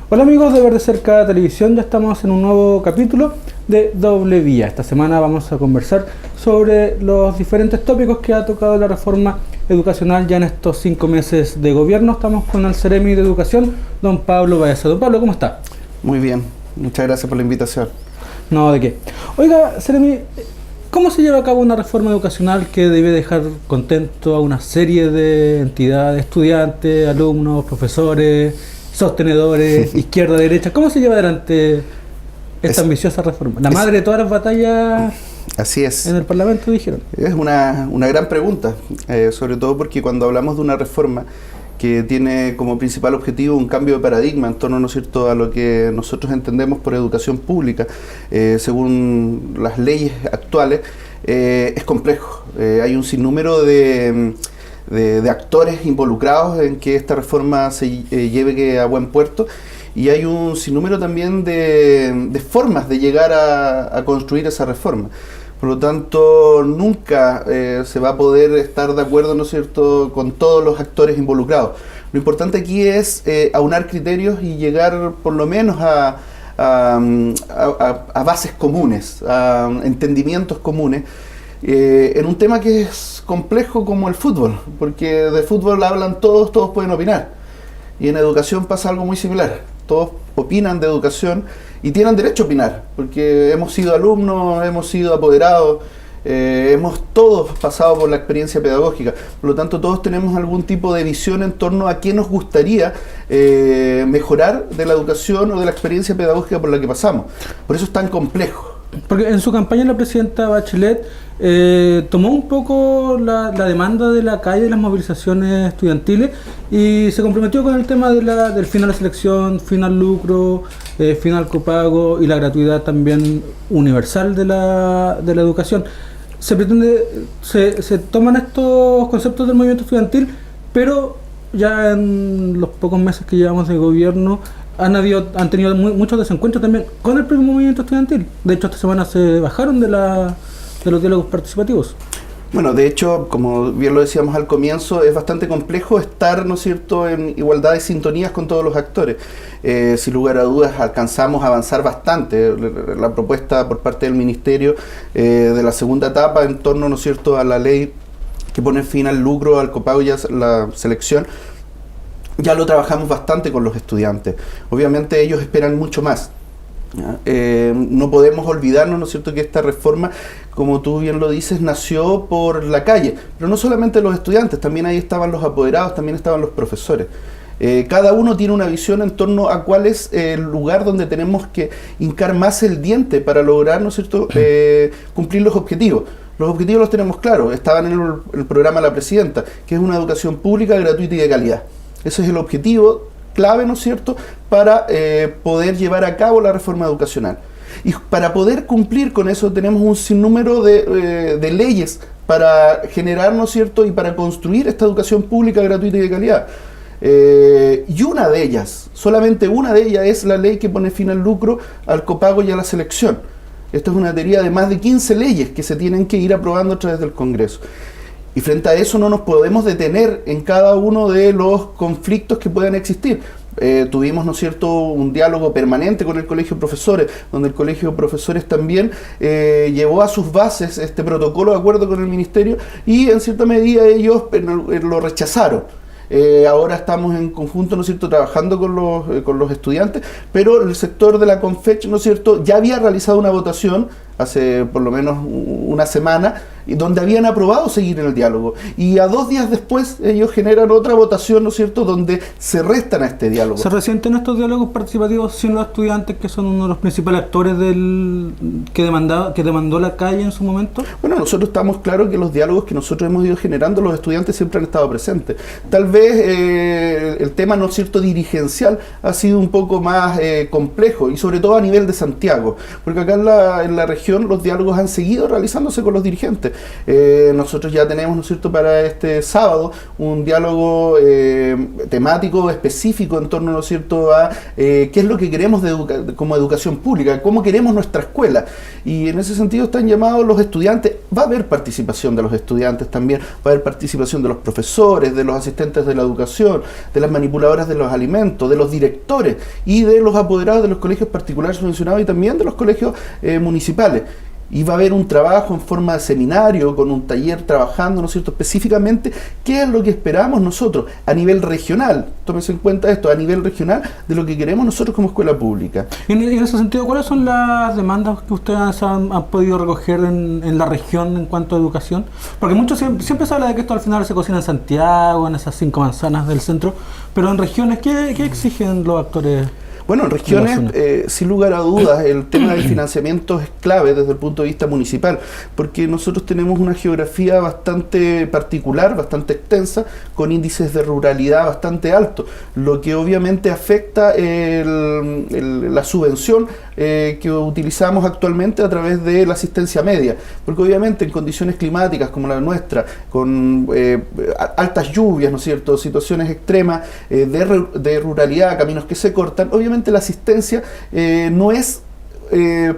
Hola amigos de Verde Cerca Televisión, ya estamos en un nuevo capítulo de Doble Vía. Esta semana vamos a conversar sobre los diferentes tópicos que ha tocado la reforma educacional ya en estos 5 meses de gobierno. Estamos con el Ceremi de Educación, don Pablo Baeza. Don Pablo, ¿cómo está? Muy bien, muchas gracias por la invitación. No, ¿de qué? Oiga, Ceremi, ¿cómo se lleva a cabo una reforma educacional que debe dejar contento a una serie de entidades, estudiantes, alumnos, profesores, sostenedores, izquierda, derecha? ¿Cómo se lleva adelante esta ambiciosa reforma? La madre de todas las batallas. Así es. En el Parlamento dijeron. Es una gran pregunta, sobre todo porque cuando hablamos de una reforma que tiene como principal objetivo un cambio de paradigma en torno, ¿no es cierto?, a lo que nosotros entendemos por educación pública, según las leyes actuales, es complejo. Hay un sinnúmero de actores involucrados en que esta reforma se lleve a buen puerto, y hay un sinnúmero también de formas de llegar a construir esa reforma. Por lo tanto, nunca se va a poder estar de acuerdo, ¿no es cierto?, con todos los actores involucrados. Lo importante aquí es aunar criterios y llegar por lo menos a bases comunes, a entendimientos comunes, en un tema que es complejo como el fútbol, porque de fútbol hablan todos, todos pueden opinar. Y en educación pasa algo muy similar. Todos opinan de educación y tienen derecho a opinar, porque hemos sido alumnos, hemos sido apoderados, hemos todos pasado por la experiencia pedagógica. Por lo tanto, todos tenemos algún tipo de visión en torno a qué nos gustaría mejorar de la educación o de la experiencia pedagógica por la que pasamos. Por eso es tan complejo. Porque en su campaña la presidenta Bachelet tomó un poco la demanda de la calle, de las movilizaciones estudiantiles, y se comprometió con el tema del final de selección, final lucro, final copago y la gratuidad también universal de la educación. Se toman estos conceptos del movimiento estudiantil, pero ya en los pocos meses que llevamos de gobierno han tenido muchos desencuentros también con el propio movimiento estudiantil. De hecho, esta semana se bajaron de los diálogos participativos. Bueno, de hecho, como bien lo decíamos al comienzo, es bastante complejo estar, ¿no es cierto?, en igualdad de sintonías con todos los actores. Sin lugar a dudas, alcanzamos a avanzar bastante. La propuesta por parte del Ministerio de la segunda etapa en torno, ¿no es cierto?, a la ley que pone fin al lucro, al copago y a la selección, ya lo trabajamos bastante con los estudiantes. Obviamente ellos esperan mucho más. No podemos olvidarnos, ¿no es cierto?, que esta reforma, como tú bien lo dices, nació por la calle, pero no solamente los estudiantes, también ahí estaban los apoderados, también estaban los profesores. Cada uno tiene una visión en torno a cuál es el lugar donde tenemos que hincar más el diente para lograr, ¿no es cierto?, cumplir los objetivos. Los objetivos los tenemos claros, estaban en el programa de la presidenta, que es una educación pública, gratuita y de calidad. Ese es el objetivo clave, ¿no es cierto?, para poder llevar a cabo la reforma educacional. Y para poder cumplir con eso tenemos un sinnúmero de leyes para generar, ¿no es cierto?, y para construir esta educación pública, gratuita y de calidad. Y una de ellas, solamente una de ellas, es la ley que pone fin al lucro, al copago y a la selección. Esta es una batería de más de 15 leyes que se tienen que ir aprobando a través del Congreso. Y frente a eso no nos podemos detener en cada uno de los conflictos que puedan existir. Tuvimos, ¿no es cierto?, un diálogo permanente con el Colegio de Profesores, donde el Colegio de Profesores también llevó a sus bases este protocolo de acuerdo con el Ministerio, y en cierta medida ellos lo rechazaron. Ahora estamos en conjunto, ¿no es cierto?, trabajando con los estudiantes, pero el sector de la Confech, ¿no es cierto?, ya había realizado una votación hace por lo menos una semana, y donde habían aprobado seguir en el diálogo. Y a 2 días después ellos generan otra votación, ¿no es cierto?, donde se restan a este diálogo. ¿Se resienten estos diálogos participativos sin los estudiantes, que son uno de los principales actores que demandó la calle en su momento? Bueno, nosotros estamos claros que los diálogos que nosotros hemos ido generando, los estudiantes siempre han estado presentes. Tal vez el tema, ¿no es cierto?, dirigencial ha sido un poco más complejo, y sobre todo a nivel de Santiago, porque acá en la región los diálogos han seguido realizándose con los dirigentes. Nosotros ya tenemos, ¿no es cierto?, para este sábado un diálogo temático específico en torno, ¿no es cierto?, a qué es lo que queremos como educación pública, cómo queremos nuestra escuela. Y en ese sentido están llamados los estudiantes. Va a haber participación de los estudiantes también, va a haber participación de los profesores, de los asistentes de la educación, de las manipuladoras de los alimentos, de los directores y de los apoderados de los colegios particulares subvencionados y también de los colegios municipales. Y va a haber un trabajo en forma de seminario, con un taller trabajando, ¿no es cierto?, específicamente qué es lo que esperamos nosotros a nivel regional. Tómese en cuenta esto, a nivel regional, de lo que queremos nosotros como escuela pública. Y en ese sentido, ¿cuáles son las demandas que ustedes han podido recoger en la región en cuanto a educación? Porque muchos siempre se habla de que esto al final se cocina en Santiago, en esas 5 manzanas del centro, pero en regiones, ¿qué exigen los actores? Bueno, en regiones, sin lugar a dudas, el tema del financiamiento es clave desde el punto de vista municipal, porque nosotros tenemos una geografía bastante particular, bastante extensa, con índices de ruralidad bastante altos, lo que obviamente afecta la subvención que utilizamos actualmente a través de la asistencia media, porque obviamente en condiciones climáticas como la nuestra, con altas lluvias, ¿no es cierto?, situaciones extremas de ruralidad, caminos que se cortan, obviamente la asistencia no es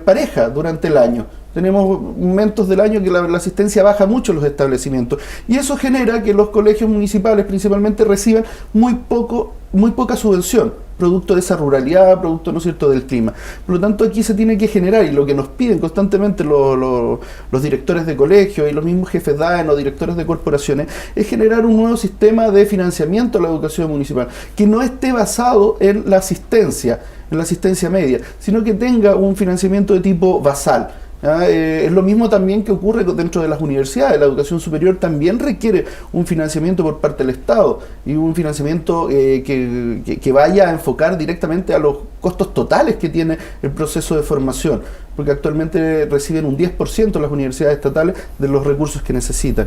pareja durante el año. Tenemos momentos del año que la asistencia baja mucho en los establecimientos y eso genera que los colegios municipales principalmente reciban muy poca subvención, producto de esa ruralidad, producto, ¿no es cierto?, del clima. Por lo tanto, aquí se tiene que generar, y lo que nos piden constantemente los directores de colegio y los mismos jefes DAEN o directores de corporaciones, es generar un nuevo sistema de financiamiento a la educación municipal, que no esté basado en la asistencia media, sino que tenga un financiamiento de tipo basal. Es lo mismo también que ocurre dentro de las universidades. La educación superior también requiere un financiamiento por parte del Estado y un financiamiento que vaya a enfocar directamente a los costos totales que tiene el proceso de formación, porque actualmente reciben un 10% las universidades estatales de los recursos que necesitan.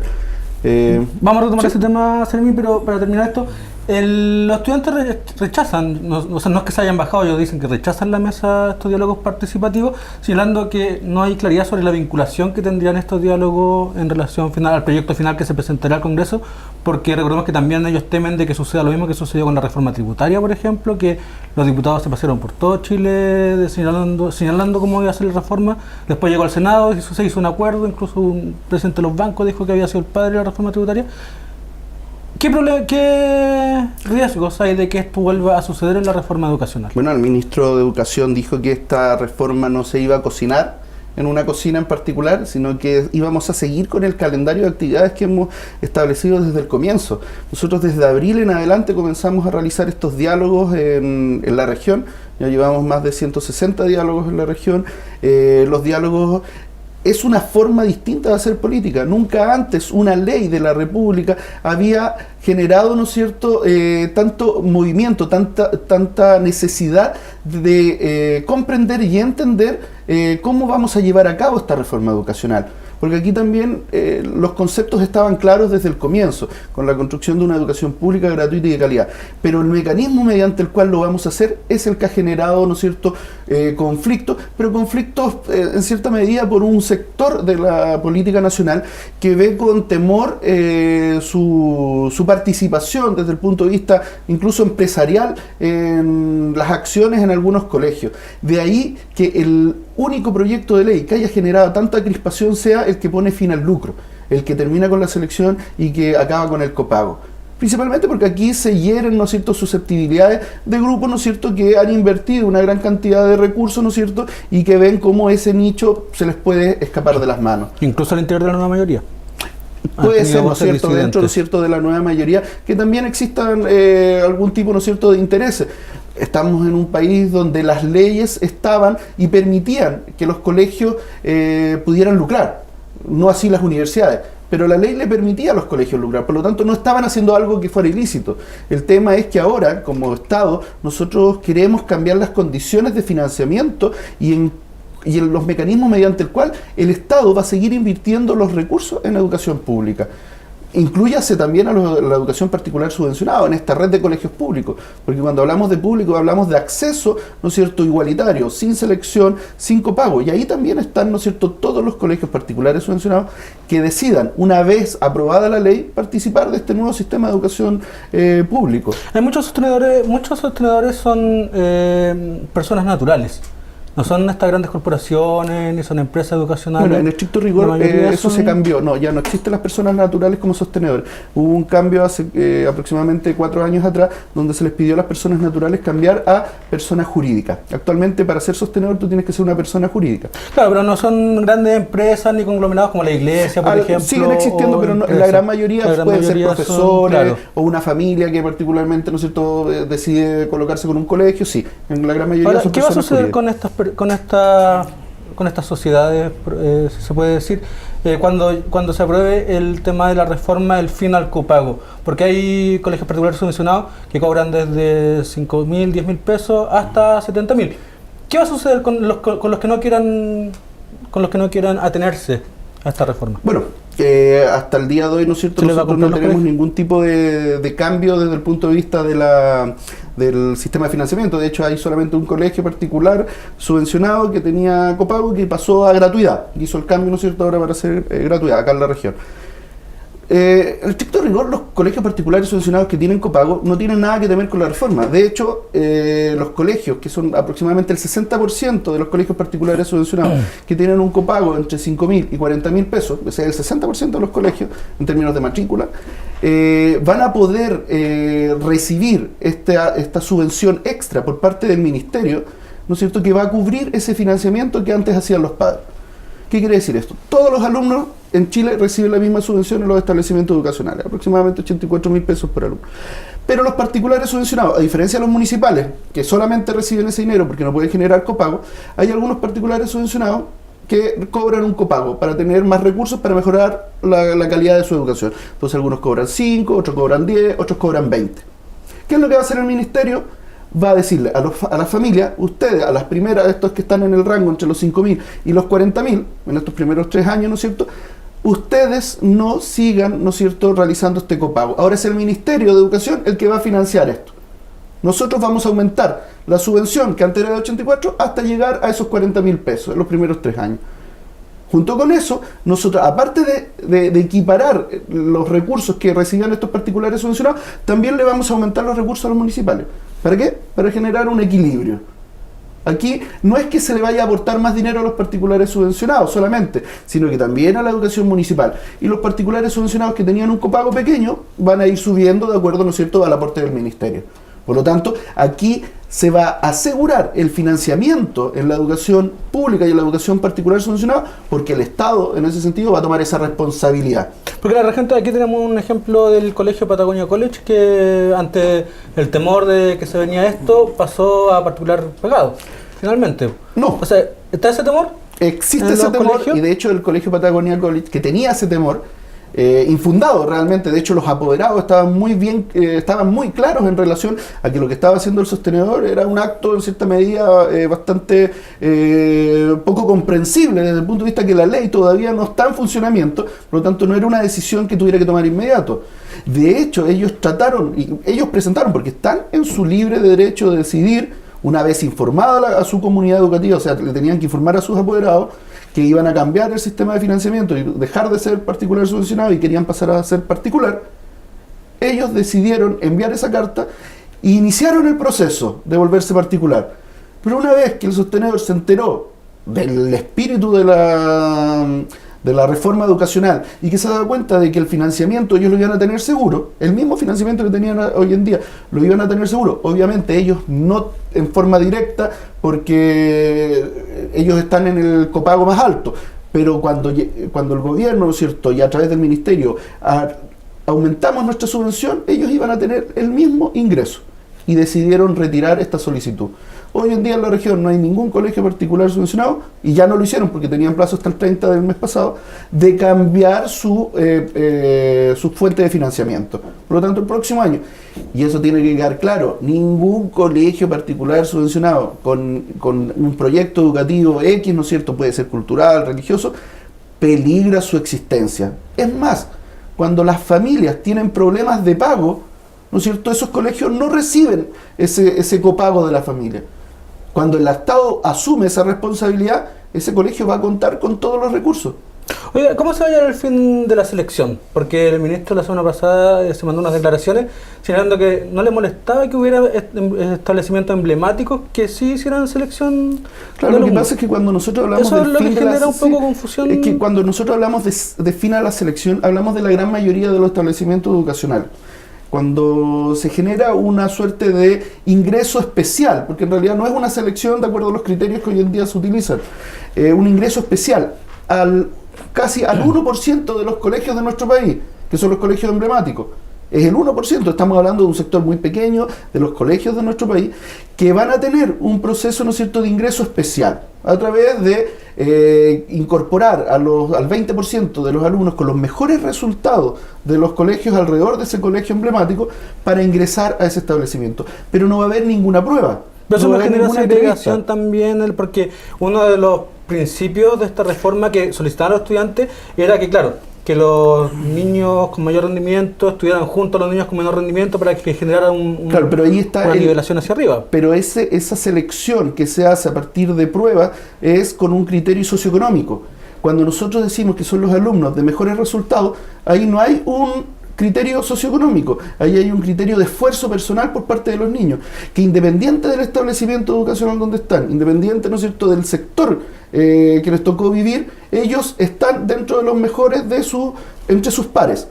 Vamos a retomar ese tema, Seremi, pero para terminar esto, los estudiantes rechazan, no es que se hayan bajado, ellos dicen que rechazan la mesa de estos diálogos participativos, señalando que no hay claridad sobre la vinculación que tendrían estos diálogos en relación final al proyecto final que se presentará al Congreso, porque recordemos que también ellos temen de que suceda lo mismo que sucedió con la reforma tributaria, por ejemplo, que los diputados se pasaron por todo Chile señalando cómo iba a ser la reforma, después llegó al Senado y se hizo un acuerdo, incluso un presidente de los bancos dijo que había sido el padre de la reforma tributaria. ¿Qué riesgos hay de que esto vuelva a suceder en la reforma educacional? Bueno, el ministro de Educación dijo que esta reforma no se iba a cocinar en una cocina en particular, sino que íbamos a seguir con el calendario de actividades que hemos establecido desde el comienzo. Nosotros desde abril en adelante comenzamos a realizar estos diálogos en la región, ya llevamos más de 160 diálogos en la región. Los diálogos es una forma distinta de hacer política. Nunca antes una ley de la República había generado, ¿no es cierto?, tanto movimiento, tanta necesidad de comprender y entender cómo vamos a llevar a cabo esta reforma educacional. Porque aquí también los conceptos estaban claros desde el comienzo, con la construcción de una educación pública, gratuita y de calidad. Pero el mecanismo mediante el cual lo vamos a hacer es el que ha generado, ¿no es cierto?, conflictos, pero conflictos en cierta medida por un sector de la política nacional que ve con temor su participación desde el punto de vista incluso empresarial en las acciones en algunos colegios. De ahí que el único proyecto de ley que haya generado tanta crispación sea el que pone fin al lucro, el que termina con la selección y que acaba con el copago. Principalmente porque aquí se hieren, ¿no es cierto?, susceptibilidades de grupos, ¿no es cierto?, que han invertido una gran cantidad de recursos, ¿no es cierto?, y que ven cómo ese nicho se les puede escapar de las manos. Incluso al interior de la nueva mayoría. Puede ser, ¿no es cierto?, dentro, ¿no es cierto?, de la nueva mayoría, que también existan algún tipo, ¿no es cierto?, de intereses. Estamos en un país donde las leyes estaban y permitían que los colegios pudieran lucrar, no así las universidades, pero la ley le permitía a los colegios lucrar, por lo tanto no estaban haciendo algo que fuera ilícito. El tema es que ahora, como Estado, nosotros queremos cambiar las condiciones de financiamiento y en los mecanismos mediante el cual el Estado va a seguir invirtiendo los recursos en educación pública. inclúyase también a la educación particular subvencionada en esta red de colegios públicos, porque cuando hablamos de público hablamos de acceso, ¿no es cierto?, igualitario, sin selección, sin copago, y ahí también están, ¿no es cierto?, todos los colegios particulares subvencionados que decidan, una vez aprobada la ley, participar de este nuevo sistema de educación público. Hay muchos sostenedores son personas naturales. No son estas grandes corporaciones, ni son empresas educacionales. Bueno, en estricto rigor eso se cambió. No, ya no existen las personas naturales como sostenedores. Hubo un cambio hace aproximadamente 4 años atrás, donde se les pidió a las personas naturales cambiar a personas jurídicas. Actualmente, para ser sostenedor, tú tienes que ser una persona jurídica. Claro, pero no son grandes empresas ni conglomerados como la iglesia, por ejemplo. Siguen existiendo, pero no, la gran mayoría pueden ser profesores, claro, o una familia que particularmente, ¿no es cierto?, decide colocarse con un colegio. Sí, en la gran mayoría. Ahora, son ¿qué va a personas suceder jurídicas con estas sociedades, si se puede decir, cuando se apruebe el tema de la reforma del fin al copago? Porque hay colegios particulares subvencionados que cobran desde 5.000, 10.000 pesos hasta 70.000. ¿Qué va a suceder con los que no quieran atenerse a esta reforma? Bueno, hasta el día de hoy, ¿no es cierto?, nosotros no tenemos ningún tipo de cambio desde el punto de vista del sistema de financiamiento. De hecho, hay solamente un colegio particular subvencionado que tenía copago que pasó a gratuidad. Hizo el cambio, ¿no es cierto?, ahora para ser gratuidad acá en la región. En estricto rigor, los colegios particulares subvencionados que tienen copago no tienen nada que temer con la reforma. De hecho, los colegios, que son aproximadamente el 60% de los colegios particulares subvencionados, que tienen un copago entre 5.000 y 40.000 pesos, o sea, el 60% de los colegios, en términos de matrícula, van a poder recibir esta subvención extra por parte del ministerio, ¿no es cierto?, que va a cubrir ese financiamiento que antes hacían los padres. ¿Qué quiere decir esto? Todos los alumnos en Chile reciben la misma subvención en los establecimientos educacionales, aproximadamente 84.000 pesos por alumno. Pero los particulares subvencionados, a diferencia de los municipales, que solamente reciben ese dinero porque no pueden generar copago, hay algunos particulares subvencionados que cobran un copago para tener más recursos para mejorar la calidad de su educación. Entonces algunos cobran 5, otros cobran 10, otros cobran 20. ¿Qué es lo que va a hacer el ministerio? Va a decirle a las familias, ustedes, a las primeras, estos que están en el rango entre los 5.000 y los 40.000, en estos primeros 3 años, ¿no es cierto?, ustedes no sigan, ¿no es cierto?, realizando este copago. Ahora es el Ministerio de Educación el que va a financiar esto. Nosotros vamos a aumentar la subvención que antes era de 84 hasta llegar a esos 40.000 pesos en los primeros 3 años. Junto con eso, nosotros, aparte de equiparar los recursos que recibían estos particulares subvencionados, también le vamos a aumentar los recursos a los municipales. ¿Para qué? Para generar un equilibrio. Aquí no es que se le vaya a aportar más dinero a los particulares subvencionados solamente, sino que también a la educación municipal. Y los particulares subvencionados que tenían un copago pequeño van a ir subiendo de acuerdo, ¿no es cierto?, al aporte del ministerio. Por lo tanto, aquí se va a asegurar el financiamiento en la educación pública y en la educación particular subvencionada, porque el Estado, en ese sentido, va a tomar esa responsabilidad. Porque la regente, aquí tenemos un ejemplo del Colegio Patagonia College, que ante el temor de que se venía esto, pasó a particular pagado, finalmente. No. O sea, ¿está ese temor? Existe ese temor, y de hecho el Colegio Patagonia College, que tenía ese temor, infundado realmente. De hecho, los apoderados estaban muy claros en relación a que lo que estaba haciendo el sostenedor era un acto en cierta medida bastante poco comprensible desde el punto de vista que la ley todavía no está en funcionamiento, por lo tanto no era una decisión que tuviera que tomar inmediato. De hecho, ellos presentaron, porque están en su libre derecho de decidir, una vez informada a su comunidad educativa, o sea, le tenían que informar a sus apoderados que iban a cambiar el sistema de financiamiento y dejar de ser particular subvencionado y querían pasar a ser particular. Ellos decidieron enviar esa carta e iniciaron el proceso de volverse particular. Pero una vez que el sostenedor se enteró del espíritu de la reforma educacional y que se daba cuenta de que el financiamiento ellos lo iban a tener seguro, el mismo financiamiento que tenían hoy en día lo iban a tener seguro, obviamente ellos no en forma directa porque ellos están en el copago más alto, pero cuando el gobierno, ¿no es cierto?, y a través del ministerio aumentamos nuestra subvención, ellos iban a tener el mismo ingreso y decidieron retirar esta solicitud. Hoy en día en la región no hay ningún colegio particular subvencionado, y ya no lo hicieron porque tenían plazo hasta el 30 del mes pasado, de cambiar su fuente de financiamiento. Por lo tanto, el próximo año, y eso tiene que quedar claro, ningún colegio particular subvencionado con un proyecto educativo X, ¿no es cierto?, puede ser cultural, religioso, peligra su existencia. Es más, cuando las familias tienen problemas de pago, ¿no es cierto?, esos colegios no reciben ese copago de la familia. Cuando el Estado asume esa responsabilidad, ese colegio va a contar con todos los recursos. Oiga, ¿cómo se va a llevar el fin de la selección? Porque el ministro la semana pasada se mandó unas declaraciones señalando que no le molestaba que hubiera establecimientos emblemáticos que sí hicieran selección. Claro, lo que pasa es que cuando nosotros hablamos eso del es lo fin que de genera la un poco confusión. Es que cuando nosotros hablamos de fin a la selección, hablamos de la gran mayoría de los establecimientos educacionales. Cuando se genera una suerte de ingreso especial, porque en realidad no es una selección de acuerdo a los criterios que hoy en día se utilizan, un ingreso especial casi al 1% de los colegios de nuestro país, que son los colegios emblemáticos. Es el 1%, estamos hablando de un sector muy pequeño de los colegios de nuestro país, que van a tener un proceso, ¿no es cierto?, de ingreso especial, a través de incorporar al 20% de los alumnos con los mejores resultados de los colegios alrededor de ese colegio emblemático para ingresar a ese establecimiento. Pero no va a haber ninguna prueba. Pero eso no va me a haber genera ninguna segregación entrevista. también, porque uno de los principios de esta reforma que solicitaban los estudiantes era que, claro, que los niños con mayor rendimiento estuvieran junto a los niños con menor rendimiento para que generara Claro, pero ahí está una nivelación hacia arriba. Pero esa selección que se hace a partir de pruebas es con un criterio socioeconómico. Cuando nosotros decimos que son los alumnos de mejores resultados, ahí no hay un criterio socioeconómico, ahí hay un criterio de esfuerzo personal por parte de los niños, que independiente del establecimiento educacional donde están, independiente, ¿no es cierto?, del sector que les tocó vivir, ellos están dentro de los mejores entre sus pares.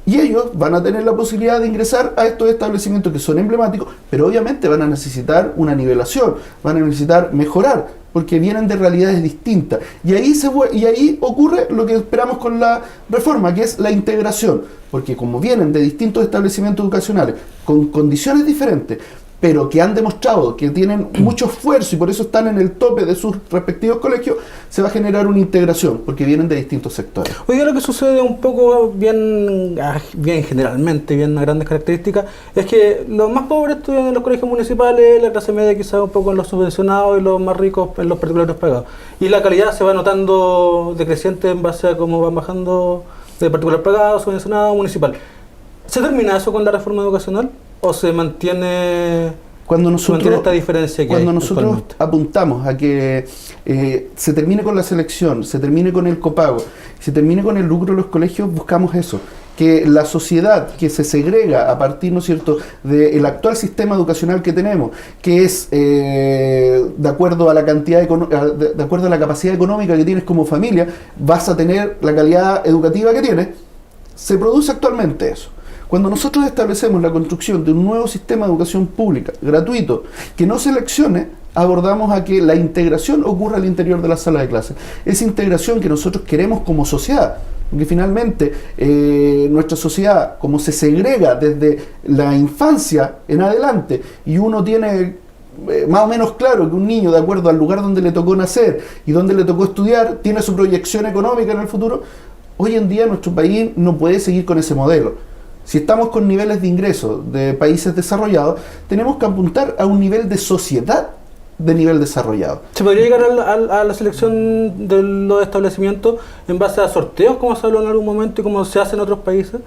Y ellos van a tener la posibilidad de ingresar a estos establecimientos que son emblemáticos, pero obviamente van a necesitar una nivelación, van a necesitar mejorar, porque vienen de realidades distintas. Y ahí ocurre lo que esperamos con la reforma, que es la integración, porque como vienen de distintos establecimientos educacionales, con condiciones diferentes, pero que han demostrado que tienen mucho esfuerzo y por eso están en el tope de sus respectivos colegios, se va a generar una integración, porque vienen de distintos sectores. Hoy lo que sucede un poco bien generalmente, bien a grandes características, es que los más pobres estudian en los colegios municipales, la clase media quizás un poco en los subvencionados y los más ricos en los particulares pagados. Y la calidad se va notando decreciente en base a cómo van bajando de particular pagado, subvencionado, municipal. ¿Se termina eso con la reforma educacional o se mantiene esta diferencia que cuando hay nosotros actualmente? Apuntamos a que se termine con la selección, se termine con el copago, se termine con el lucro de los colegios, buscamos eso, que la sociedad que se segrega a partir, ¿no es cierto?, del actual sistema educacional que tenemos, que es de acuerdo a la de acuerdo a la capacidad económica que tienes como familia, vas a tener la calidad educativa que tienes. Se produce actualmente eso. Cuando nosotros establecemos la construcción de un nuevo sistema de educación pública, gratuito, que no seleccione, abordamos a que la integración ocurra al interior de la sala de clases. Esa integración que nosotros queremos como sociedad, porque finalmente nuestra sociedad, como se segrega desde la infancia en adelante, y uno tiene más o menos claro que un niño, de acuerdo al lugar donde le tocó nacer y donde le tocó estudiar, tiene su proyección económica en el futuro, hoy en día nuestro país no puede seguir con ese modelo. Si estamos con niveles de ingresos de países desarrollados, tenemos que apuntar a un nivel de sociedad de nivel desarrollado. ¿Se podría llegar a la selección de los establecimientos en base a sorteos, como se habló en algún momento y como se hace en otros países?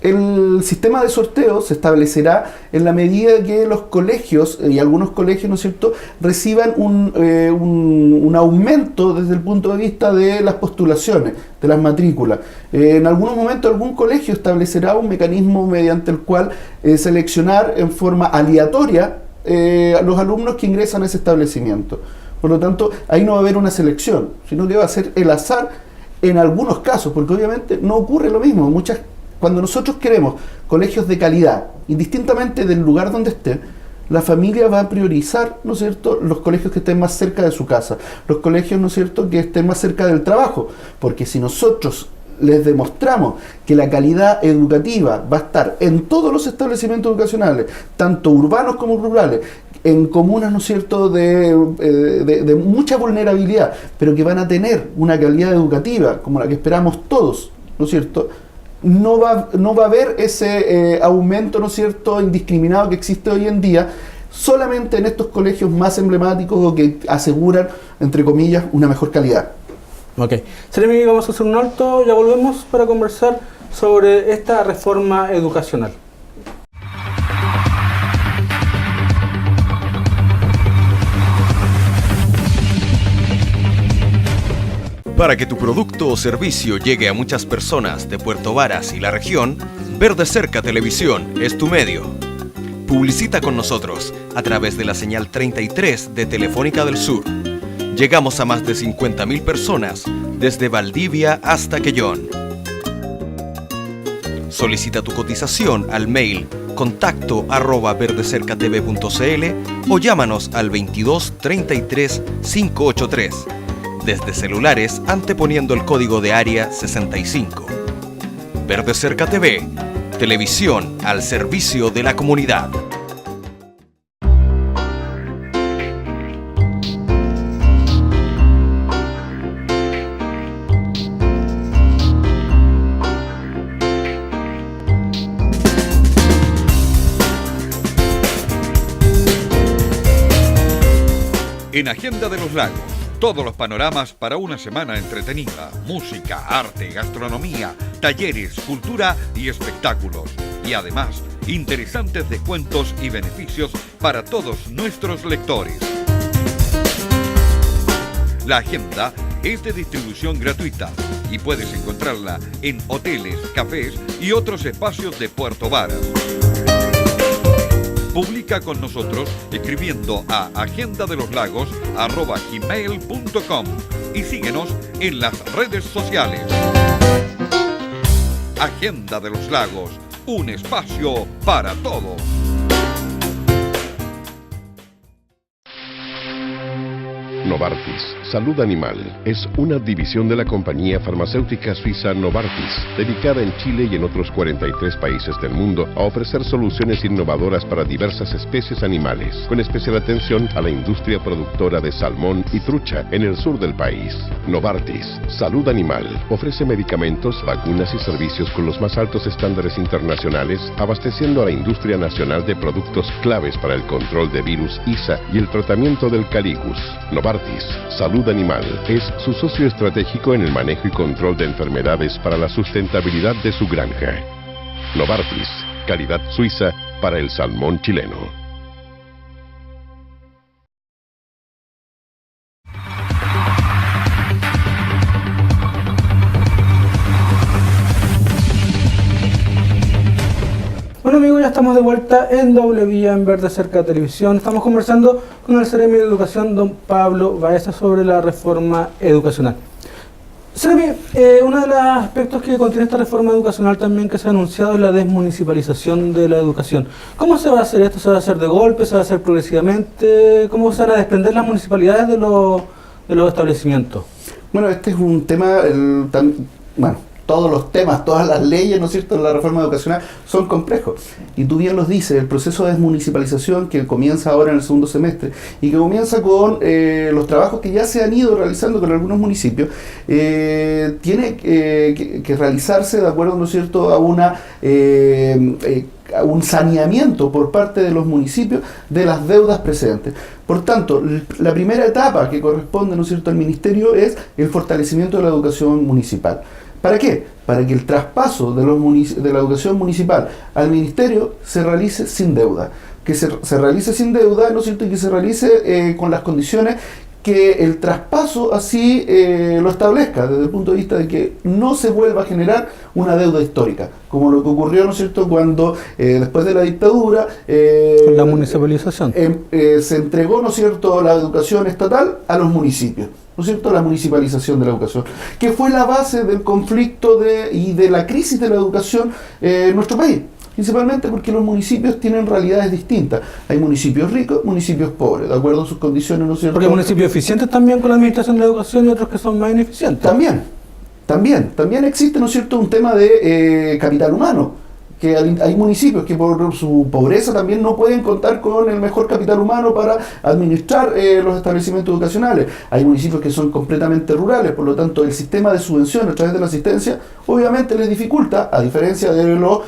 El sistema de sorteo se establecerá en la medida que los colegios, y algunos colegios, ¿no es cierto?, reciban un aumento desde el punto de vista de las postulaciones, de las matrículas. En algunos momentos algún colegio establecerá un mecanismo mediante el cual seleccionar en forma aleatoria a los alumnos que ingresan a ese establecimiento. Por lo tanto, ahí no va a haber una selección, sino que va a ser el azar en algunos casos, porque obviamente no ocurre lo mismo. Cuando nosotros queremos colegios de calidad, indistintamente del lugar donde estén, la familia va a priorizar, ¿no es cierto?, los colegios que estén más cerca de su casa, los colegios, ¿no es cierto?, que estén más cerca del trabajo, porque si nosotros les demostramos que la calidad educativa va a estar en todos los establecimientos educacionales, tanto urbanos como rurales, en comunas, ¿no es cierto?, de mucha vulnerabilidad, pero que van a tener una calidad educativa como la que esperamos todos, ¿no es cierto?, no va a haber ese aumento, ¿no es cierto?, indiscriminado que existe hoy en día, solamente en estos colegios más emblemáticos o que aseguran, entre comillas, una mejor calidad. Ok. Seremi, vamos a hacer un alto, ya volvemos para conversar sobre esta reforma educacional. Para que tu producto o servicio llegue a muchas personas de Puerto Varas y la región, Ver de Cerca Televisión es tu medio. Publicita con nosotros a través de la señal 33 de Telefónica del Sur. Llegamos a más de 50.000 personas desde Valdivia hasta Quellón. Solicita tu cotización al mail contacto@verdecercatv.cl o llámanos al 22 33 583. Desde celulares anteponiendo el código de área 65. Ver de Cerca TV, televisión al servicio de la comunidad. En Agenda de los Lagos, todos los panoramas para una semana entretenida, música, arte, gastronomía, talleres, cultura y espectáculos. Y además, interesantes descuentos y beneficios para todos nuestros lectores. La agenda es de distribución gratuita y puedes encontrarla en hoteles, cafés y otros espacios de Puerto Varas. Publica con nosotros escribiendo a agendadeloslagos@gmail.com y síguenos en las redes sociales. Agenda de los Lagos, un espacio para todos. Novartis, Salud Animal, es una división de la compañía farmacéutica suiza Novartis, dedicada en Chile y en otros 43 países del mundo a ofrecer soluciones innovadoras para diversas especies animales, con especial atención a la industria productora de salmón y trucha en el sur del país. Novartis, Salud Animal, ofrece medicamentos, vacunas y servicios con los más altos estándares internacionales, abasteciendo a la industria nacional de productos claves para el control de virus ISA y el tratamiento del caligus. Novartis, Salud Animal, es su socio estratégico en el manejo y control de enfermedades para la sustentabilidad de su granja. Novartis, calidad suiza para el salmón chileno. Bueno amigos, ya estamos de vuelta en Doble Vía en Ver de Cerca Televisión. Estamos conversando con el Ceremi de Educación, don Pablo Baeza, sobre la reforma educacional. Ceremi, uno de los aspectos que contiene esta reforma educacional también que se ha anunciado es la desmunicipalización de la educación. ¿Cómo se va a hacer esto? ¿Se va a hacer de golpe? ¿Se va a hacer progresivamente? ¿Cómo se van a desprender las municipalidades de los establecimientos? Bueno, este es un tema, todos los temas, todas las leyes, ¿no es cierto?, de la reforma educacional son complejos. Y tú bien los dices, el proceso de desmunicipalización que comienza ahora en el segundo semestre y que comienza con los trabajos que ya se han ido realizando con algunos municipios, tiene que realizarse de acuerdo, ¿no es cierto?, a un saneamiento por parte de los municipios de las deudas precedentes. Por tanto, la primera etapa que corresponde, ¿no es cierto?, al ministerio es el fortalecimiento de la educación municipal. ¿Para qué? Para que el traspaso de la educación municipal al ministerio se realice sin deuda. Que se realice sin deuda, ¿no es cierto?, y que se realice con las condiciones que el traspaso así lo establezca, desde el punto de vista de que no se vuelva a generar una deuda histórica, como lo que ocurrió, ¿no es cierto?, cuando después de la dictadura con la municipalización se entregó, ¿no es cierto?, la educación estatal a los municipios, ¿no es cierto?, la municipalización de la educación, que fue la base del conflicto y de la crisis de la educación en nuestro país. Principalmente porque los municipios tienen realidades distintas. Hay municipios ricos, municipios pobres, de acuerdo a sus condiciones, ¿no es cierto? Porque hay municipios eficientes también con la administración de la educación y otros que son más ineficientes. También existe, ¿no es cierto?, un tema de capital humano. Que hay municipios que por su pobreza también no pueden contar con el mejor capital humano para administrar los establecimientos educacionales. Hay municipios que son completamente rurales, por lo tanto el sistema de subvención a través de la asistencia obviamente les dificulta, a diferencia de los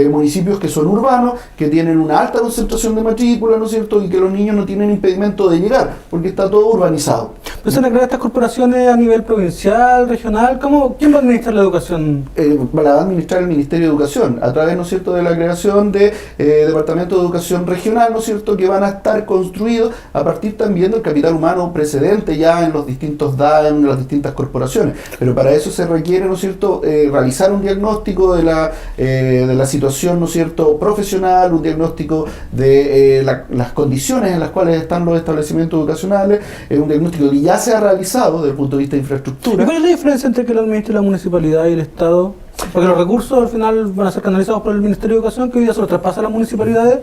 municipios que son urbanos, que tienen una alta concentración de matrícula, ¿no es cierto?, y que los niños no tienen impedimento de llegar, porque está todo urbanizado. ¿Pues se han creado estas corporaciones a nivel provincial, regional? ¿Quién va a administrar la educación? La va a administrar el Ministerio de Educación, a través, ¿no es cierto?, de la creación de Departamento de Educación Regional, ¿no es cierto?, que van a estar construidos a partir también del capital humano precedente ya en los distintos DAEM, en las distintas corporaciones. Pero para eso se requiere, ¿no es cierto?, realizar un diagnóstico de la situación, ¿no es cierto?, profesional, un diagnóstico de las condiciones en las cuales están los establecimientos educacionales, un diagnóstico que ya se ha realizado desde el punto de vista de infraestructura. ¿Y cuál es la diferencia entre que lo administre la municipalidad y el Estado? Porque los recursos al final van a ser canalizados por el Ministerio de Educación, que hoy día se los traspasa a las municipalidades.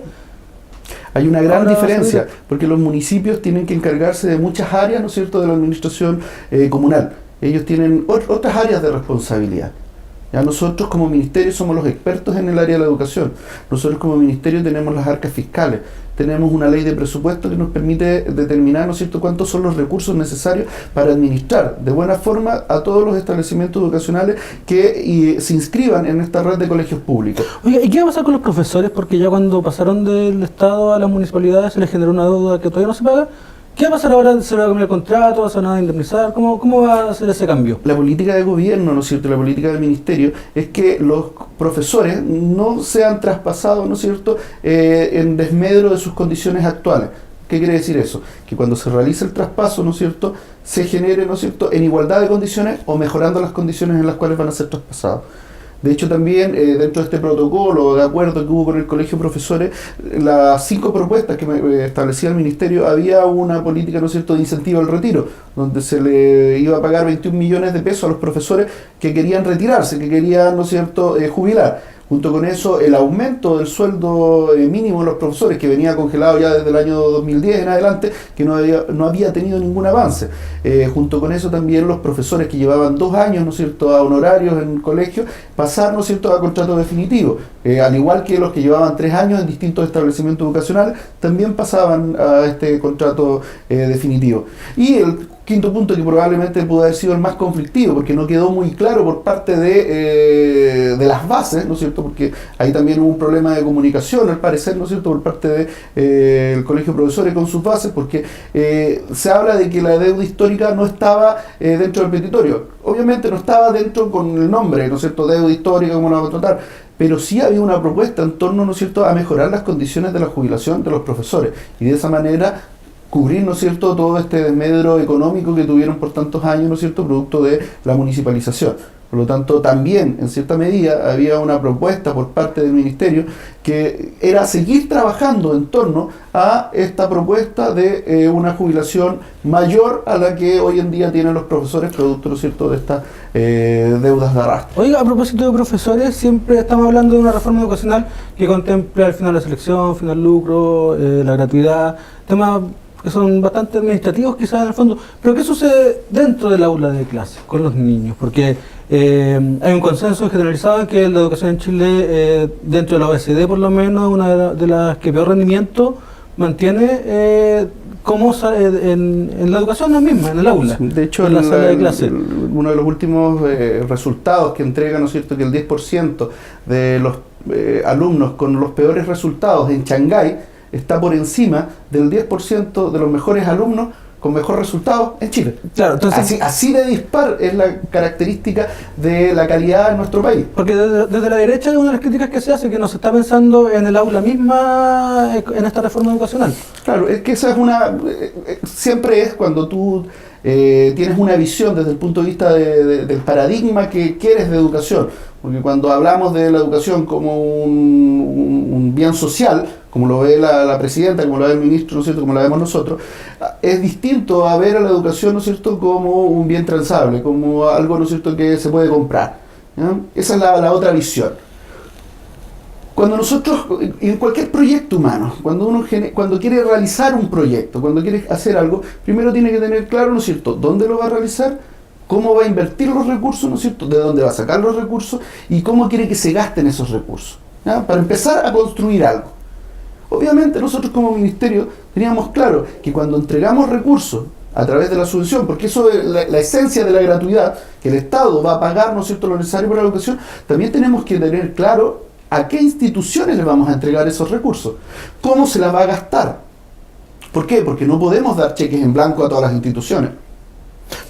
Hay una gran diferencia, porque los municipios tienen que encargarse de muchas áreas, ¿no es cierto?, de la administración comunal. Ellos tienen otras áreas de responsabilidad. Ya nosotros como ministerio somos los expertos en el área de la educación. Nosotros como ministerio tenemos las arcas fiscales, tenemos una ley de presupuesto que nos permite determinar, ¿no es cierto?, cuántos son los recursos necesarios para administrar de buena forma a todos los establecimientos educacionales que se inscriban en esta red de colegios públicos. Oiga, ¿y qué va a pasar con los profesores? Porque ya cuando pasaron del Estado a las municipalidades se les generó una deuda que todavía no se paga. ¿Qué va a pasar ahora? ¿Se va a cambiar el contrato? ¿Se van a indemnizar? ¿Cómo va a ser ese cambio? La política de gobierno, ¿no es cierto?, la política del ministerio es que los profesores no sean traspasados, ¿no es cierto?, en desmedro de sus condiciones actuales. ¿Qué quiere decir eso? Que cuando se realice el traspaso, ¿no es cierto?, se genere, ¿no es cierto?, en igualdad de condiciones o mejorando las condiciones en las cuales van a ser traspasados. De hecho, también dentro de este protocolo de acuerdo que hubo con el Colegio de Profesores, las 5 propuestas que establecía el Ministerio, había una política, ¿no es cierto?, de incentivo al retiro, donde se le iba a pagar 21 millones de pesos a los profesores que querían retirarse, que querían, ¿no es cierto?, jubilar. Junto con eso, el aumento del sueldo mínimo de los profesores, que venía congelado ya desde el año 2010 en adelante, que no había tenido ningún avance. Junto con eso también los profesores que llevaban 2 años, ¿no es cierto?, a honorarios en el colegio, pasar, ¿no es cierto?, a contrato definitivo. Al igual que los que llevaban 3 años en distintos establecimientos educacionales, también pasaban a este contrato definitivo. Y el quinto punto, que probablemente pudo haber sido el más conflictivo, porque no quedó muy claro por parte de las bases, ¿no es cierto?, porque ahí también hubo un problema de comunicación, al parecer, ¿no es cierto?, por parte del Colegio de Profesores con sus bases, porque se habla de que la deuda histórica no estaba dentro del petitorio. Obviamente no estaba dentro con el nombre, ¿no es cierto?, deuda histórica, como la vamos a tratar, pero sí había una propuesta en torno, ¿no es cierto?, a mejorar las condiciones de la jubilación de los profesores, y de esa manera cubrir, ¿no es cierto?, todo este desmedro económico que tuvieron por tantos años, ¿no es cierto?, producto de la municipalización. Por lo tanto, también, en cierta medida, había una propuesta por parte del Ministerio que era seguir trabajando en torno a esta propuesta de una jubilación mayor a la que hoy en día tienen los profesores, producto, ¿no es cierto?, de estas deudas de arrastre. Oiga, a propósito de profesores, siempre estamos hablando de una reforma educacional que contemple al final la selección, final lucro, la gratuidad, temas que son bastante administrativos quizás en el fondo, pero ¿qué sucede dentro del aula de clase con los niños? Porque hay un consenso generalizado en que la educación en Chile, dentro de la OECD por lo menos, una de las que peor rendimiento mantiene como en la educación misma, en el aula, de hecho, en la sala de clase. Uno de los últimos resultados que entrega, ¿no es cierto?, que el 10% de los alumnos con los peores resultados en Shanghái está por encima del 10% de los mejores alumnos con mejor resultado en Chile. Claro, entonces, así de dispar es la característica de la calidad en nuestro país. Porque desde la derecha una de las críticas que se hace que no se está pensando en el aula misma en esta reforma educacional. Claro, es que esa es siempre es cuando tú tienes una visión desde el punto de vista del paradigma que quieres de educación. Porque cuando hablamos de la educación como un bien social, como lo ve la presidenta, como lo ve el ministro, ¿no es cierto?, como la vemos nosotros, es distinto a ver a la educación, ¿no es cierto?, como un bien transable, como algo, ¿no es cierto?, que se puede comprar, ¿ya? Esa es la otra visión. Cuando nosotros, en cualquier proyecto humano, cuando quiere realizar un proyecto, cuando quiere hacer algo, primero tiene que tener claro, ¿no es cierto?, dónde lo va a realizar, cómo va a invertir los recursos, ¿no es cierto?, de dónde va a sacar los recursos y cómo quiere que se gasten esos recursos, ¿ya?, para empezar a construir algo. Obviamente nosotros como ministerio teníamos claro que cuando entregamos recursos a través de la subvención, porque eso es la esencia de la gratuidad, que el Estado va a pagar, ¿no es cierto?, lo necesario para la educación, también tenemos que tener claro ¿A qué instituciones le vamos a entregar esos recursos? ¿Cómo se la va a gastar? ¿Por qué? Porque no podemos dar cheques en blanco a todas las instituciones.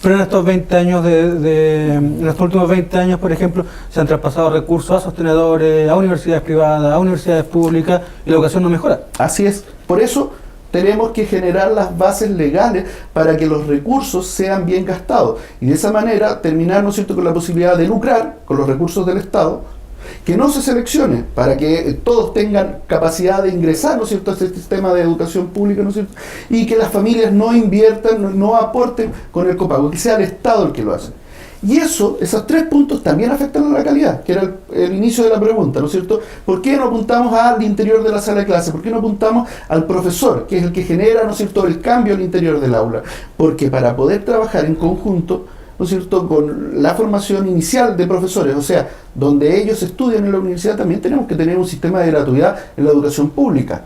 Pero en estos 20 años en estos últimos 20 años, por ejemplo, se han traspasado recursos a sostenedores, a universidades privadas, a universidades públicas, y la educación no mejora. Así es. Por eso tenemos que generar las bases legales para que los recursos sean bien gastados. Y de esa manera terminar, ¿no es cierto?, con la posibilidad de lucrar con los recursos del Estado, que no se seleccione para que todos tengan capacidad de ingresar, ¿no es cierto?, a este sistema de educación pública, ¿no es cierto?, y que las familias no inviertan, no aporten con el copago, que sea el Estado el que lo hace. Y esos 3 puntos también afectan a la calidad, que era el inicio de la pregunta, ¿no es cierto? ¿Por qué no apuntamos al interior de la sala de clase? ¿Por qué no apuntamos al profesor, que es el que genera, ¿no es cierto?, el cambio al interior del aula? Porque para poder trabajar en conjunto, ¿no es cierto?, con la formación inicial de profesores, o sea, donde ellos estudian en la universidad, también tenemos que tener un sistema de gratuidad en la educación pública,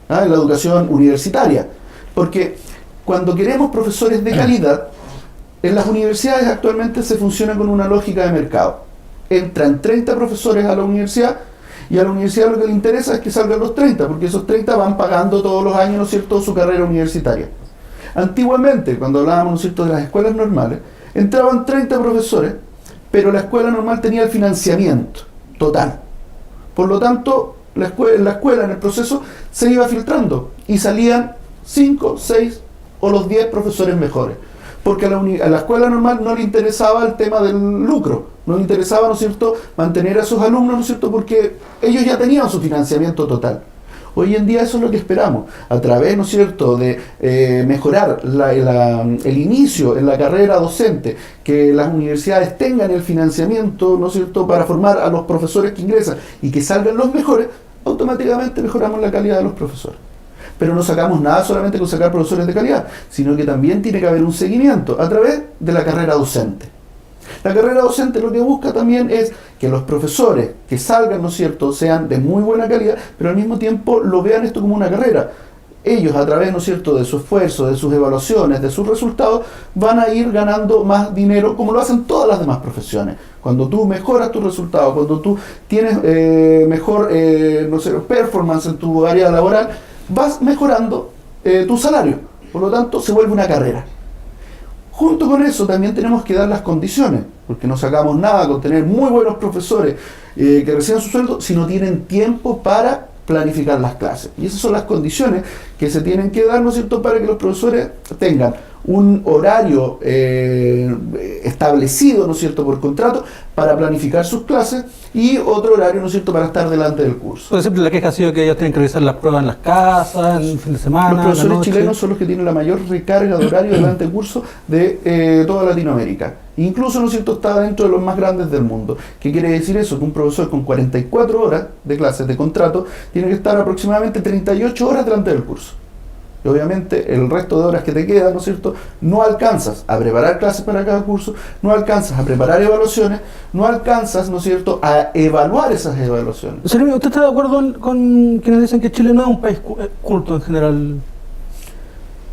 en la educación universitaria. Porque cuando queremos profesores de calidad, en las universidades actualmente se funciona con una lógica de mercado. Entran 30 profesores a la universidad, y a la universidad lo que le interesa es que salgan los 30, porque esos 30 van pagando todos los años, ¿no es cierto?, su carrera universitaria. Antiguamente, cuando hablábamos, ¿no es cierto?, de las escuelas normales, entraban 30 profesores, pero la escuela normal tenía el financiamiento total. Por lo tanto, la escuela en el proceso se iba filtrando y salían 5, 6 o los 10 profesores mejores. Porque a la escuela normal no le interesaba el tema del lucro, no le interesaba, ¿no es cierto?, mantener a sus alumnos, ¿no es cierto?, porque ellos ya tenían su financiamiento total. Hoy en día eso es lo que esperamos, a través, ¿no es cierto?, de mejorar el inicio en la carrera docente, que las universidades tengan el financiamiento, ¿no es cierto?, para formar a los profesores que ingresan y que salgan los mejores, automáticamente mejoramos la calidad de los profesores. Pero no sacamos nada solamente con sacar profesores de calidad, sino que también tiene que haber un seguimiento a través de la carrera docente. La carrera docente lo que busca también es que los profesores que salgan, ¿no es cierto?, sean de muy buena calidad, pero al mismo tiempo lo vean esto como una carrera. Ellos, a través, ¿no es cierto?, de su esfuerzo, de sus evaluaciones, de sus resultados, van a ir ganando más dinero, como lo hacen todas las demás profesiones. Cuando tú mejoras tus resultados, cuando tú tienes mejor performance en tu área laboral, vas mejorando tu salario. Por lo tanto, se vuelve una carrera. Junto con eso también tenemos que dar las condiciones, porque no sacamos nada con tener muy buenos profesores que reciban su sueldo si no tienen tiempo para planificar las clases. Y esas son las condiciones que se tienen que dar, ¿no es cierto?, para que los profesores tengan un horario establecido, ¿no es cierto?, por contrato, para planificar sus clases, y otro horario, ¿no es cierto?, para estar delante del curso. Por ejemplo, la queja ha sido que ellos tienen que realizar las pruebas en las casas, en el fin de semana. Los profesores chilenos son los que tienen la mayor recarga de horario delante del curso de toda Latinoamérica. Incluso, ¿no es cierto?, está dentro de los más grandes del mundo. ¿Qué quiere decir eso? Que un profesor con 44 horas de clases de contrato tiene que estar aproximadamente 38 horas delante del curso. Y obviamente el resto de horas que te quedan, ¿no es cierto?, no alcanzas a preparar clases para cada curso, no alcanzas a preparar evaluaciones, no alcanzas, ¿no es cierto?, a evaluar esas evaluaciones. ¿Usted está de acuerdo con quienes dicen que Chile no es un país culto en general?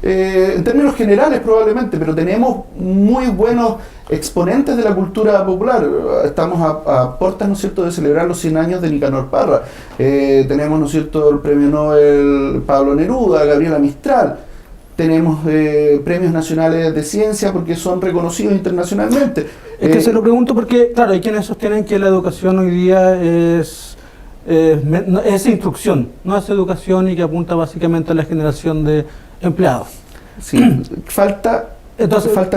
En términos generales probablemente, pero tenemos muy buenos exponentes de la cultura popular. Estamos a puertas, ¿no es cierto?, de celebrar los 100 años de Nicanor Parra. Tenemos, ¿no es cierto?, el premio Nobel Pablo Neruda, Gabriela Mistral. Tenemos premios nacionales de ciencia porque son reconocidos internacionalmente. Es que se lo pregunto porque, claro, hay quienes sostienen que la educación hoy día es instrucción, no es educación, y que apunta básicamente a la generación de empleados. Sí, falta el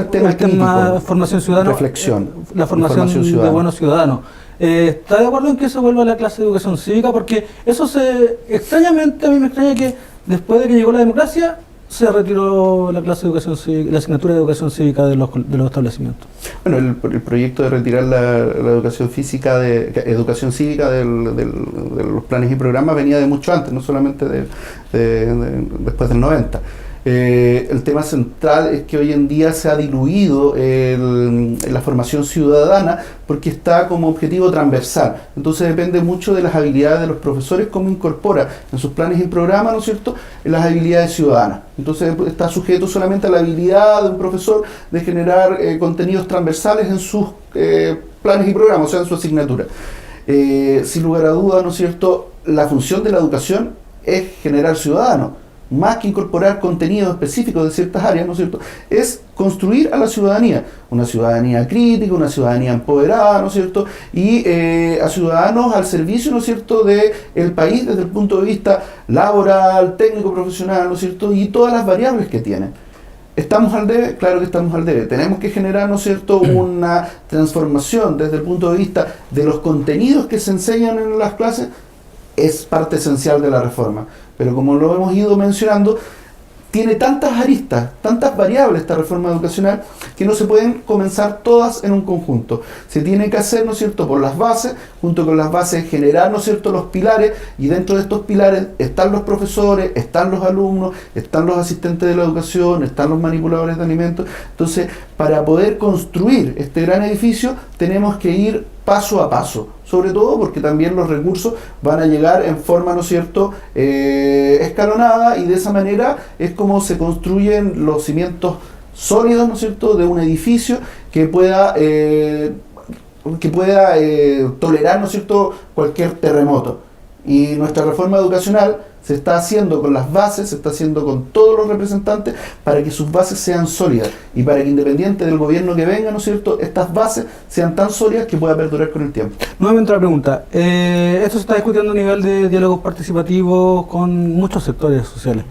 tema crítico, formación ciudadana, reflexión, la formación de buenos ciudadanos. ¿Está de acuerdo en que se vuelva la clase de educación cívica? Porque eso extrañamente, a mí me extraña que después de que llegó la democracia se retiró la clase de educación cívica, la asignatura de educación cívica de los establecimientos. Bueno, el proyecto de retirar la educación cívica de los planes y programas venía de mucho antes, no solamente después del 90. El tema central es que hoy en día se ha diluido la formación ciudadana porque está como objetivo transversal. Entonces depende mucho de las habilidades de los profesores, cómo incorpora en sus planes y programas, ¿no es cierto?, las habilidades ciudadanas. Entonces está sujeto solamente a la habilidad de un profesor de generar contenidos transversales en sus planes y programas, o sea, en su asignatura. sin lugar a dudas, ¿no es cierto?, la función de la educación es generar ciudadanos, más que incorporar contenidos específicos de ciertas áreas, ¿no es cierto?, es construir a la ciudadanía, una ciudadanía crítica, una ciudadanía empoderada, ¿no es cierto?, y a ciudadanos al servicio, ¿no es cierto?, del país desde el punto de vista laboral, técnico, profesional, ¿no es cierto?, y todas las variables que tienen. ¿Estamos al debe? Claro que estamos al debe. Tenemos que generar, ¿no es cierto?, una transformación desde el punto de vista de los contenidos que se enseñan en las clases, es parte esencial de la reforma. Pero como lo hemos ido mencionando, tiene tantas aristas, tantas variables esta reforma educacional, que no se pueden comenzar todas en un conjunto. Se tiene que hacer, ¿no es cierto?, por las bases, junto con las bases generar, ¿no es cierto?, los pilares, y dentro de estos pilares están los profesores, están los alumnos, están los asistentes de la educación, están los manipuladores de alimentos. Entonces, para poder construir este gran edificio, tenemos que ir paso a paso, sobre todo porque también los recursos van a llegar en forma, ¿no es cierto?, escalonada, y de esa manera es como se construyen los cimientos sólidos, ¿no es cierto?, de un edificio que pueda tolerar, ¿no es cierto?, cualquier terremoto. Y nuestra reforma educacional se está haciendo con las bases, se está haciendo con todos los representantes para que sus bases sean sólidas y para que, independiente del gobierno que venga, ¿no es cierto?, estas bases sean tan sólidas que pueda perdurar con el tiempo. Nuevamente la pregunta, esto se está discutiendo a nivel de diálogos participativos con muchos sectores sociales.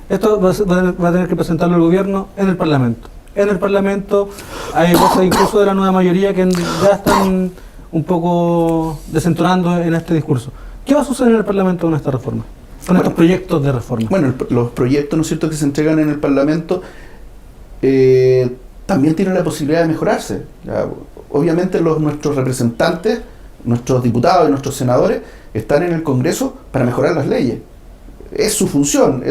Esto va a tener que presentarlo el gobierno en el Parlamento. En el Parlamento hay voces incluso de la nueva mayoría que ya están un poco desentonando en este discurso. ¿Qué va a suceder en el Parlamento con esta reforma? Con estos proyectos de reforma. Bueno, los proyectos, ¿no es cierto?, que se entregan en el Parlamento también tienen la posibilidad de mejorarse. Ya, obviamente nuestros representantes, nuestros diputados y nuestros senadores están en el Congreso para mejorar las leyes. Es su función,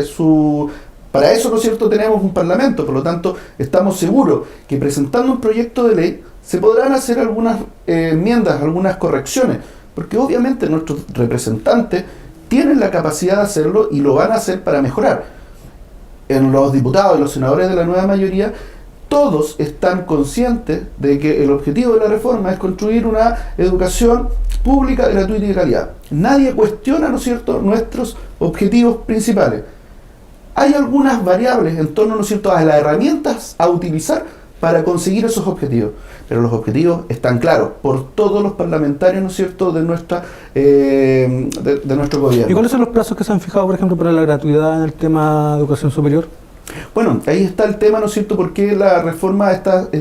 para eso, ¿no es cierto?, tenemos un Parlamento. Por lo tanto, estamos seguros que presentando un proyecto de ley se podrán hacer algunas enmiendas, algunas correcciones, porque obviamente nuestros representantes tienen la capacidad de hacerlo y lo van a hacer para mejorar. En los diputados y los senadores de la nueva mayoría, todos están conscientes de que el objetivo de la reforma es construir una educación pública, gratuita y de calidad. Nadie cuestiona, ¿no es cierto?, nuestros objetivos principales. Hay algunas variables en torno, ¿no es cierto?, a las herramientas a utilizar para conseguir esos objetivos, pero los objetivos están claros por todos los parlamentarios, ¿no es cierto?, de nuestro gobierno. ¿Y cuáles son los plazos que se han fijado, por ejemplo, para la gratuidad en el tema de educación superior? Bueno, ahí está el tema, ¿no es cierto?, porque la reforma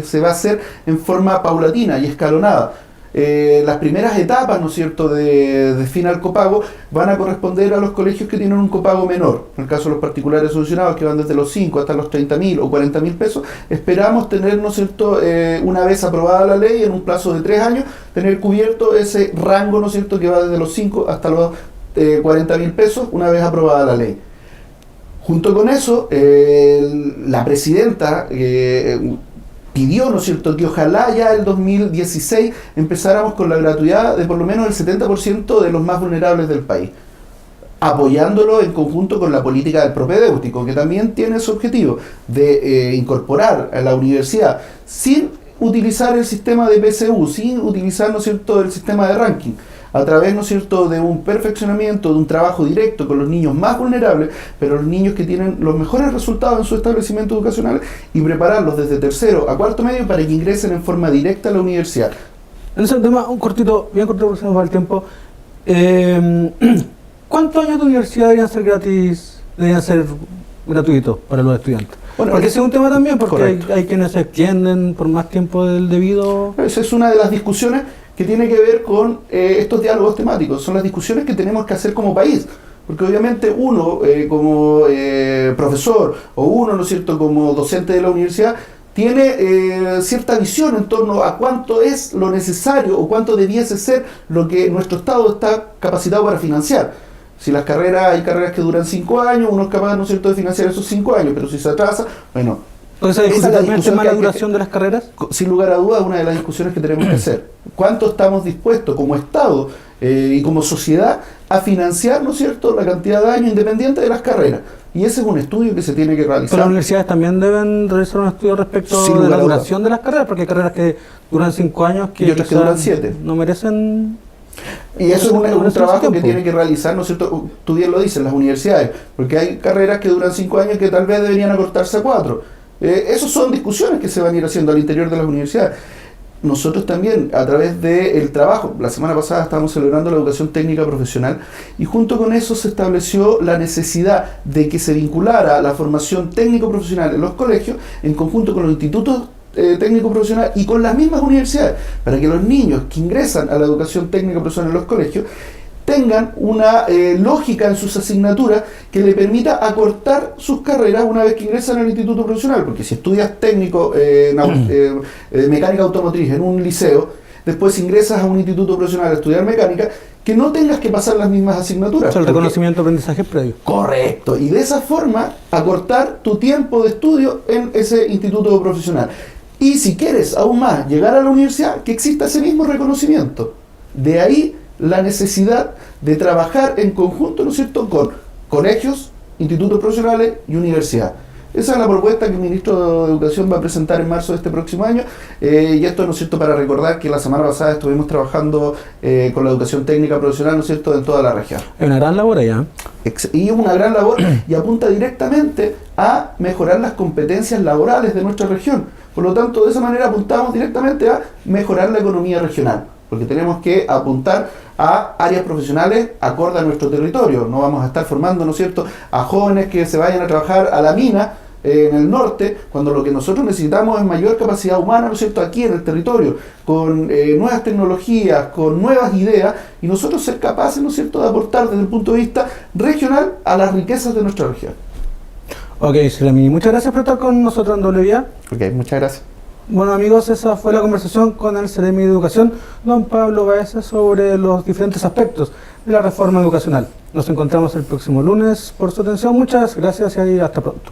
se va a hacer en forma paulatina y escalonada. Las primeras etapas, ¿no es cierto?, de fin al copago van a corresponder a los colegios que tienen un copago menor. En el caso de los particulares subvencionados, que van desde los 5 hasta los 30.000 o 40.000 pesos, esperamos tener, ¿no es cierto?, una vez aprobada la ley, en un plazo de 3 años, tener cubierto ese rango, ¿no es cierto?, que va desde los 5 hasta los 40.000 pesos, una vez aprobada la ley. Junto con eso, la presidenta pidió, ¿no es cierto?, que ojalá ya el 2016 empezáramos con la gratuidad de por lo menos el 70% de los más vulnerables del país, apoyándolo en conjunto con la política del propedéutico, que también tiene su objetivo de incorporar a la universidad sin utilizar el sistema de PSU, sin utilizar, ¿no es cierto?, el sistema de ranking, a través, ¿no es cierto?, de un perfeccionamiento, de un trabajo directo con los niños más vulnerables, pero los niños que tienen los mejores resultados en su establecimiento educacional, y prepararlos desde tercero a cuarto medio para que ingresen en forma directa a la universidad. En ese tema, un cortito, bien cortito porque se nos va el tiempo. ¿Cuántos años de universidad deberían ser gratuitos para los estudiantes? Bueno, porque ese es un tema también, porque hay quienes se extienden por más tiempo del debido. Esa es una de las discusiones que tiene que ver con estos diálogos temáticos. Son las discusiones que tenemos que hacer como país, porque obviamente uno como profesor o uno, ¿no es cierto?, como docente de la universidad tiene cierta visión en torno a cuánto es lo necesario o cuánto debiese ser lo que nuestro Estado está capacitado para financiar. Si hay carreras que duran 5 años, uno es capaz, ¿no es cierto?, de financiar esos 5 años, pero si se atrasa, bueno. Entonces, ¿esa es la discusión de la duración de las carreras? Sin lugar a dudas, una de las discusiones que tenemos que hacer. ¿Cuánto estamos dispuestos como Estado y como sociedad a financiar, ¿no es cierto?, la cantidad de años independiente de las carreras? Y ese es un estudio que se tiene que realizar. Pero las universidades también deben realizar un estudio respecto de la duración de las carreras, porque hay carreras que duran 5 años y otras que duran 7. No merecen... Y eso es un trabajo tiempo que tiene que realizar, ¿no es cierto? Tú bien lo dices, las universidades, porque hay carreras que duran 5 años que tal vez deberían acortarse a 4. Esas son discusiones que se van a ir haciendo al interior de las universidades. Nosotros también, a través del trabajo, la semana pasada estábamos celebrando la educación técnica profesional y junto con eso se estableció la necesidad de que se vinculara la formación técnico-profesional en los colegios en conjunto con los institutos técnico profesional y con las mismas universidades, para que los niños que ingresan a la educación técnica profesional en los colegios tengan una lógica en sus asignaturas que le permita acortar sus carreras una vez que ingresan al instituto profesional, porque si estudias técnico mecánica automotriz en un liceo, después ingresas a un instituto profesional a estudiar mecánica, que no tengas que pasar las mismas asignaturas. O sea, el reconocimiento de aprendizaje previo. Correcto, y de esa forma acortar tu tiempo de estudio en ese instituto profesional. Y si quieres aún más llegar a la universidad, que exista ese mismo reconocimiento. De ahí la necesidad de trabajar en conjunto, ¿no es cierto?, con colegios, institutos profesionales y universidad. Esa es la propuesta que el ministro de Educación va a presentar en marzo de este próximo año, y esto, ¿no es cierto?, para recordar que la semana pasada estuvimos trabajando con la educación técnica profesional, ¿no es cierto?, en toda la región. Es una gran labor allá. Y es una gran labor y apunta directamente a mejorar las competencias laborales de nuestra región. Por lo tanto, de esa manera apuntamos directamente a mejorar la economía regional, porque tenemos que apuntar a áreas profesionales acorde a nuestro territorio. No vamos a estar formando, ¿no es cierto?, a jóvenes que se vayan a trabajar a la mina en el norte, cuando lo que nosotros necesitamos es mayor capacidad humana, ¿no es cierto?, aquí en el territorio, con nuevas tecnologías, con nuevas ideas, y nosotros ser capaces, ¿no es cierto?, de aportar desde el punto de vista regional a las riquezas de nuestra región. Ok, Seremi, muchas gracias por estar con nosotros en WIA. Ok, muchas gracias. Bueno amigos, esa fue la conversación con el Seremi de Educación, don Pablo Baeza, sobre los diferentes aspectos de la reforma educacional. Nos encontramos el próximo lunes. Por su atención, muchas gracias y hasta pronto.